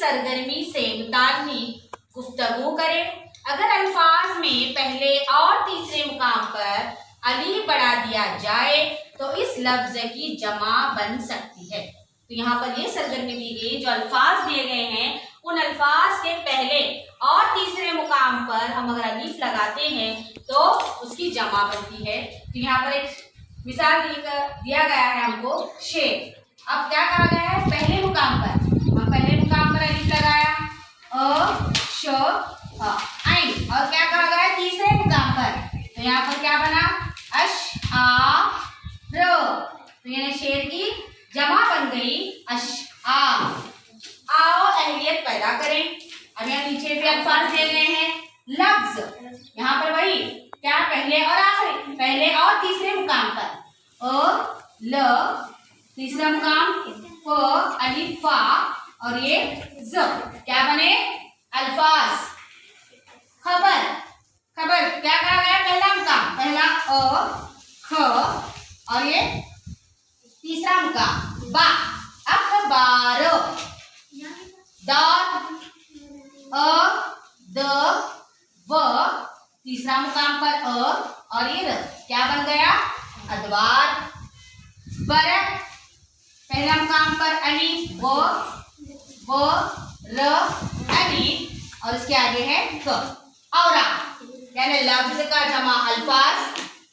सरगर्मी से मुताबिक गुफ्तगू करें। अगर अल्फाज में पहले और तीसरे मुकाम पर अली बढ़ा दिया जाए तो इस लफ्ज की जमा बन सकती है। तो यहाँ पर ये सरगर्मी दी गई, जो अल्फाज दिए गए हैं उन अल्फाज के पहले और तीसरे मुकाम पर हम अगर अलीफ लगाते हैं तो उसकी जमा बनती है। तो यहाँ पर एक मिसाल दिया गया है हमको शेर। अब क्या कहा गया है, पहले मुकाम पर, हम पहले मुकाम पर अलीफ लगाया अ श अ ऐन, और क्या कहा गया है तीसरे मुकाम पर, तो यहाँ पर क्या बना अश आ र, तो यानी शेर की जमा बन गई अश आ। आओ अहलियत पैदा करें। अब यहाँ नीचे भी अल्फाज दिए गए हैं लफ्ज, यहाँ पर वही क्या पहले और आखिरी, पहले और तीसरे मुकाम पर अ ल, तीसरा मुकाम फ अलिफ फा और ये ज, क्या बने अल्फाज। खबर, खबर क्या कहा गया, पहला मुकाम, पहला अ ख और ये तीसरा मुकाम बा। अखबार दाल अ द व, तीसरा मुकाम पर अ और ये र, क्या बन गया अदवार। बरक, पहला मुकाम पर अलीफ व र अलीफ और इसके आगे है क। औरा यानी लफ्ज का जमा अल्फाज,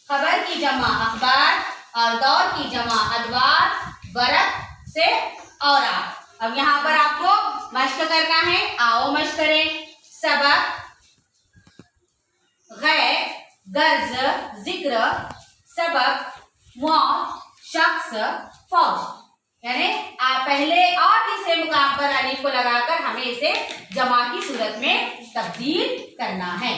खबर की जमा अखबार और दौर की जमा अदवार, बरक से औरा। अब यहाँ पर आपको मश्क करना है, आओ मश्क करें। सबक, गैर, गर्ज, जिक्र, सबक, मौत, शख्स, फौज, यानी पहले और तीसरे मुकाम पर अलीफ को लगाकर हमें इसे जमा की सूरत में तब्दील करना है।